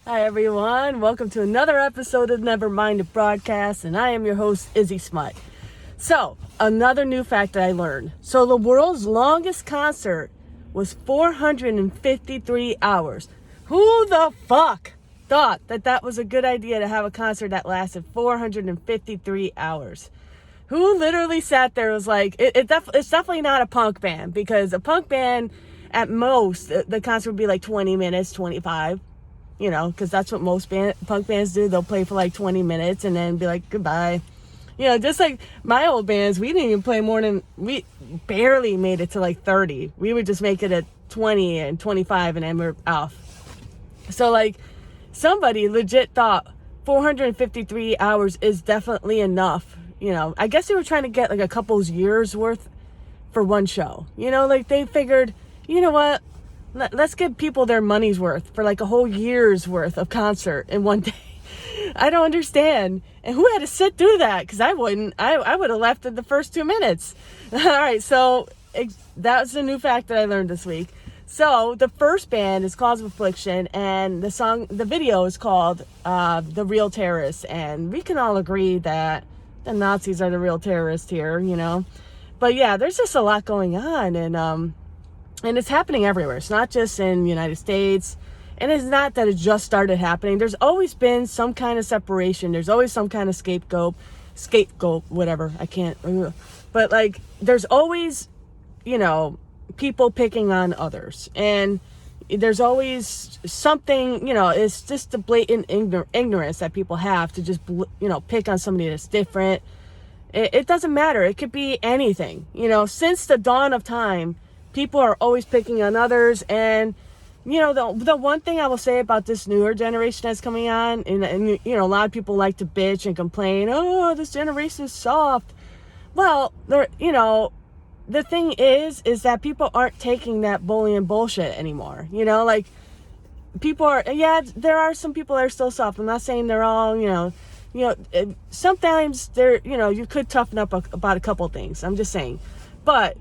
Hi everyone, welcome to another episode of Nevermind the Broadcast, and I am your host, Izzy Smut. So, another new fact that I learned. So the world's longest concert was 453 hours. Who the fuck thought that was a good idea to have a concert that lasted 453 hours? Who literally sat there and was like, it's definitely not a punk band, because a punk band, at most, the concert would be like 20 minutes, 25. You know, because that's what most punk bands do. They'll play for like 20 minutes and then be like, goodbye. You know, just like my old bands, we didn't even play more than, we barely made it to like 30. We would just make it at 20 and 25 and then we're off. So like, somebody legit thought 453 hours is definitely enough. You know, I guess they were trying to get like a couple years worth for one show. You know, like they figured, you know what? Let's give people their money's worth for like a whole year's worth of concert in one day. I don't understand. And who had to sit through that? Because I wouldn't. I would have left in the first 2 minutes. All right, so that's a new fact that I learned this week. So the first band is Kauz of Affliction, and the video is called The Real Terrorists. And we can all agree that the Nazis are the real terrorists here, you know. But yeah, there's just a lot going on, and it's happening everywhere. It's not just in the United States. And it's not that it just started happening. There's always been some kind of separation. There's always some kind of scapegoat, whatever. I can't. But like, there's always, you know, people picking on others. And there's always something, you know, it's just the blatant ignorance that people have to just, you know, pick on somebody that's different. It doesn't matter. It could be anything. You know, since the dawn of time, people are always picking on others. And, you know, the one thing I will say about this newer generation that's coming on, and you know, a lot of people like to bitch and complain, oh, this generation is soft. Well, you know, the thing is that people aren't taking that bullying bullshit anymore. You know, like, people are, yeah, there are some people that are still soft. I'm not saying they're all, you know, sometimes you know, you could toughen up about a couple things. I'm just saying. But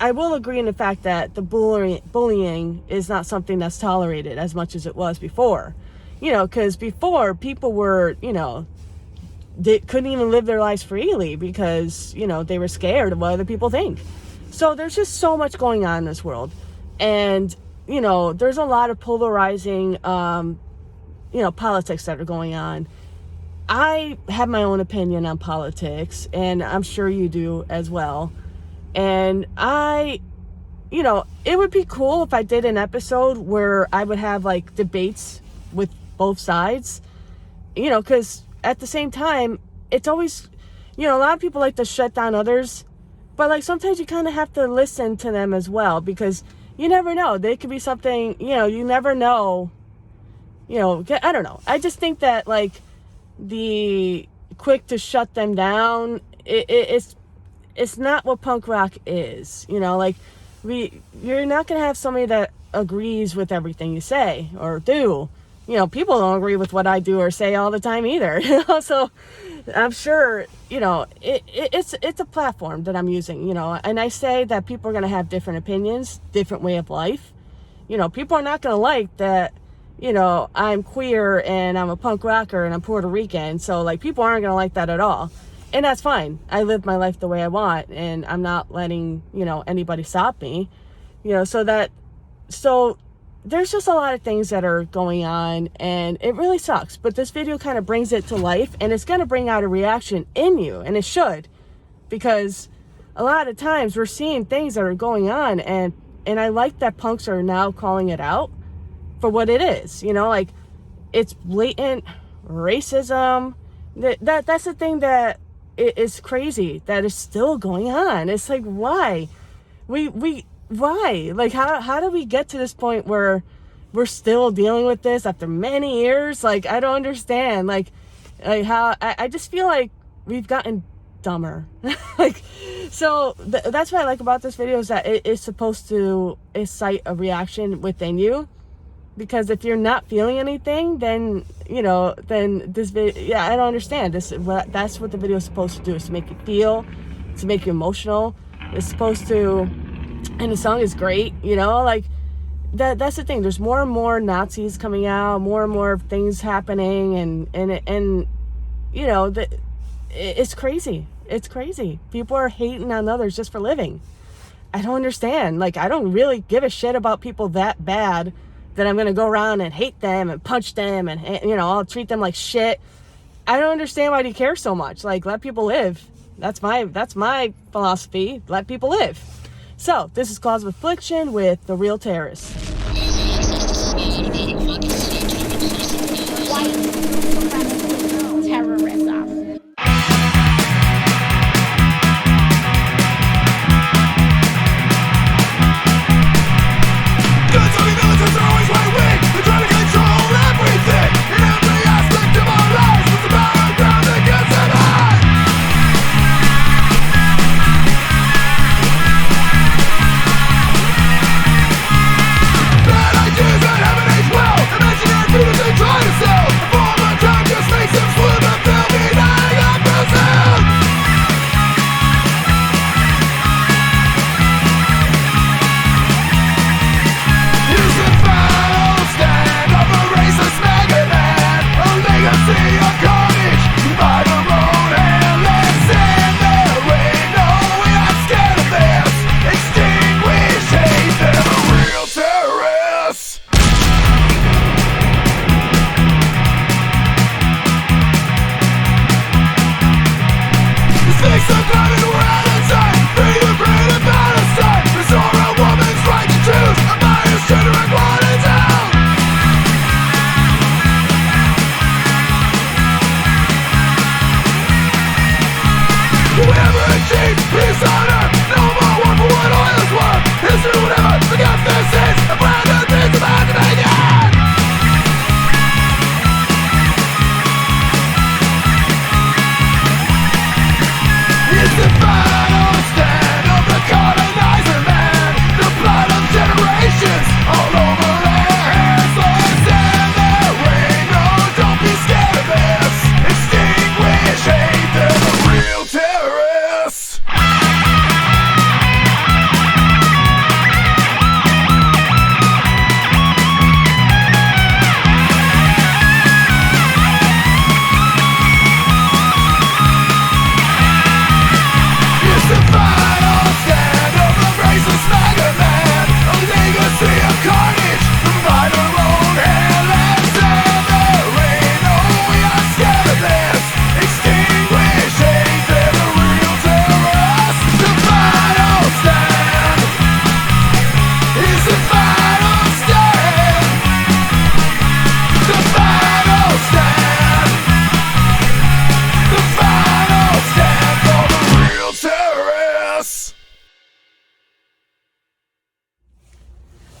I will agree in the fact that the bullying is not something that's tolerated as much as it was before. You know, because before, people were, you know, they couldn't even live their lives freely because, you know, they were scared of what other people think. So there's just so much going on in this world. And, you know, there's a lot of polarizing, you know, politics that are going on. I have my own opinion on politics, and I'm sure you do as well. And you know, it would be cool if I did an episode where I would have like debates with both sides, you know, because at the same time, it's always, you know, a lot of people like to shut down others, but like sometimes you kind of have to listen to them as well, because you never know. They could be something, you know, you never know, you know, I don't know. I just think that like the quick to shut them down, it's not what punk rock is, you know, like you're not going to have somebody that agrees with everything you say or do. You know, people don't agree with what I do or say all the time either, you know, so I'm sure, you know, it's a platform that I'm using, you know, and I say that people are going to have different opinions, different way of life. You know, people are not going to like that, you know, I'm queer and I'm a punk rocker and I'm Puerto Rican. So like, people aren't going to like that at all. And that's fine. I live my life the way I want, and I'm not letting, you know, anybody stop me, you know, so there's just a lot of things that are going on, and it really sucks. But this video kind of brings it to life, and it's going to bring out a reaction in you, and it should, because a lot of times we're seeing things that are going on, and I like that punks are now calling it out for what it is, you know, like, it's blatant racism. That's the thing that is crazy, that is still going on. It's like, why? Why? Like, how do we get to this point where we're still dealing with this after many years? Like, I don't understand. Like how I just feel like we've gotten dumber. Like, so that's what I like about this video, is that it is supposed to incite a reaction within you. Because if you're not feeling anything, then, you know, then this video, yeah, I don't understand. That's what the video is supposed to do, is to make you feel, to make you emotional. It's supposed to, and the song is great, you know, like, that's the thing. There's more and more Nazis coming out, more and more things happening, and you know, it's crazy. It's crazy. People are hating on others just for living. I don't understand. Like, I don't really give a shit about people that bad that I'm gonna go around and hate them and punch them and, you know, I'll treat them like shit. I don't understand why do you care so much. Like, let people live. That's my philosophy. Let people live. So this is Kauz of Affliction with The Real Terrorist. White supremacist terrorism.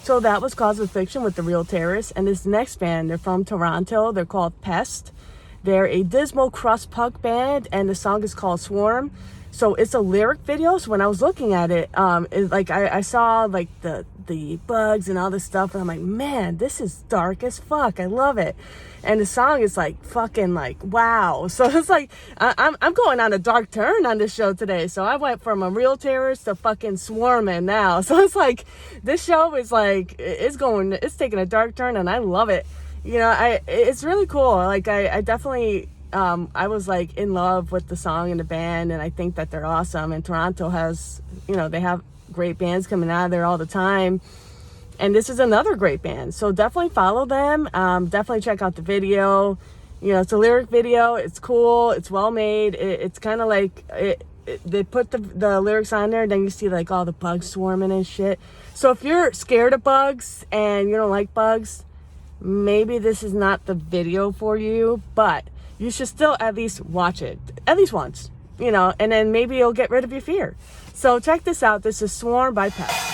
So that was Kauz of Affliction with The Real Terrorist. And this next band, they're from Toronto. They're called Pests. They're a dismal crust punk band, and the song is called Swarm. So it's a lyric video. So when I was looking at it, like I saw like the bugs and all this stuff, and I'm like, man, this is dark as fuck. I love it. And the song is like fucking like wow. So it's like I'm going on a dark turn on this show today. So I went from a real terrorist to fucking swarming now. So it's like this show is like it's taking a dark turn, and I love it. You know, it's really cool. Like I definitely I was like in love with the song and the band, and I think that they're awesome. And Toronto has, you know, they have great bands coming out of there all the time. And this is another great band. So definitely follow them. Definitely check out the video. You know, it's a lyric video. It's cool. It's well made. It's kind of like they put the lyrics on there, and then you see like all the bugs swarming and shit. So if you're scared of bugs and you don't like bugs, maybe this is not the video for you, but you should still at least watch it at least once, you know, and then maybe you'll get rid of your fear. So check this out. This is Swarm by Pests.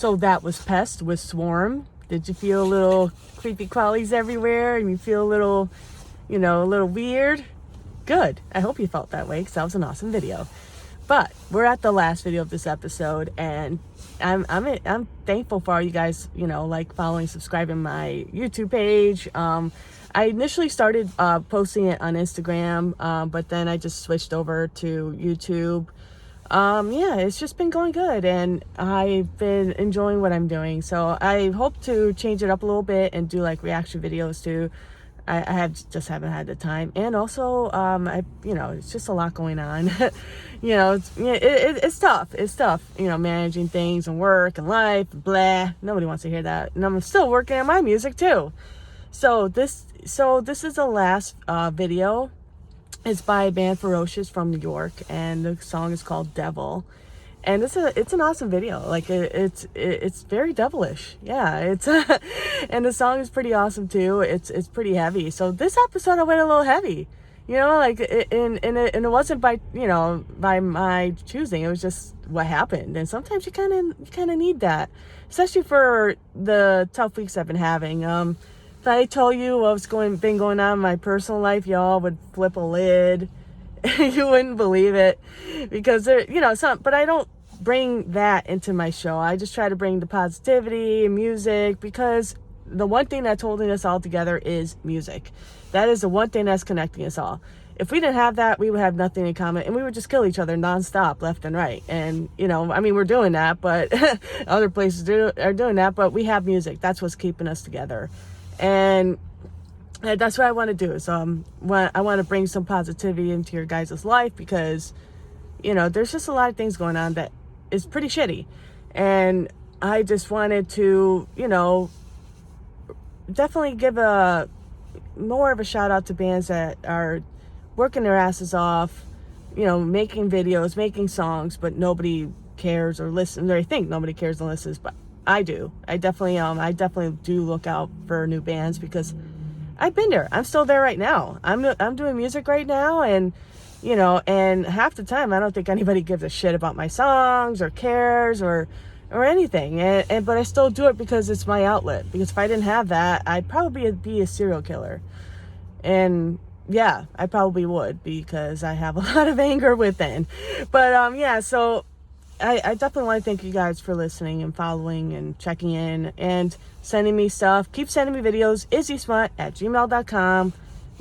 So that was Pests with Swarm. Did you feel little creepy crawlies everywhere and you feel a little, a little weird? Good. I hope you felt that way because that was an awesome video. But we're at the last video of this episode, and I'm thankful for all you guys, like following, subscribing my YouTube page. I initially started posting it on Instagram, but then I just switched over to YouTube. Yeah, it's just been going good, and I've been enjoying what I'm doing. So I hope to change it up a little bit and do like reaction videos too. I just haven't had the time, and also it's just a lot going on. It's tough. It's tough, managing things and work and life. Blah. Nobody wants to hear that. And I'm still working on my music too. So this is the last video. It's by a band Ferocious from New York, and the song is called Devil. And it's an awesome video. Like it's very devilish. Yeah, it's and the song is pretty awesome too. It's pretty heavy. So this episode I went a little heavy. And it wasn't by my choosing. It was just what happened. And sometimes you kind of need that, especially for the tough weeks I've been having. If I told you what's been going on in my personal life, y'all would flip a lid. You wouldn't believe it, because but I don't bring that into my show. I just try to bring the positivity and music, because the one thing that's holding us all together is music. That is the one thing that's connecting us all. If we didn't have that, we would have nothing in common, and we would just kill each other nonstop, left and right. And we're doing that, but other places are doing that. But we have music. That's what's keeping us together, and that's what I want to do. So I want to bring some positivity into your guys' life, because there's just a lot of things going on that is pretty shitty, and I just wanted to definitely give more of a shout out to bands that are working their asses off, making videos, making songs, but nobody cares or listens, or I think nobody cares and listens. But I do. I definitely do look out for new bands, because I've been there. I'm still there right now. I'm doing music right now, and and half the time I don't think anybody gives a shit about my songs or cares or anything. But I still do it because it's my outlet. Because if I didn't have that, I'd probably be a serial killer. And yeah, I probably would, because I have a lot of anger within. But yeah, so I definitely want to thank you guys for listening and following and checking in and sending me stuff. Keep sending me videos. izzysmut@gmail.com.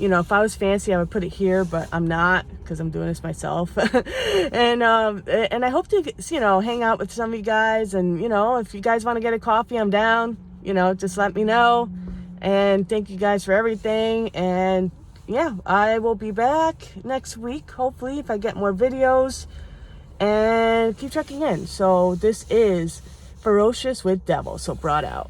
If I was fancy, I would put it here, but I'm not, because I'm doing this myself. And I hope to hang out with some of you guys. And if you guys want to get a coffee, I'm down. Just let me know. And thank you guys for everything. And yeah, I will be back next week, hopefully, if I get more videos. And keep checking in. So this is Ferocious with Devil. So brought out.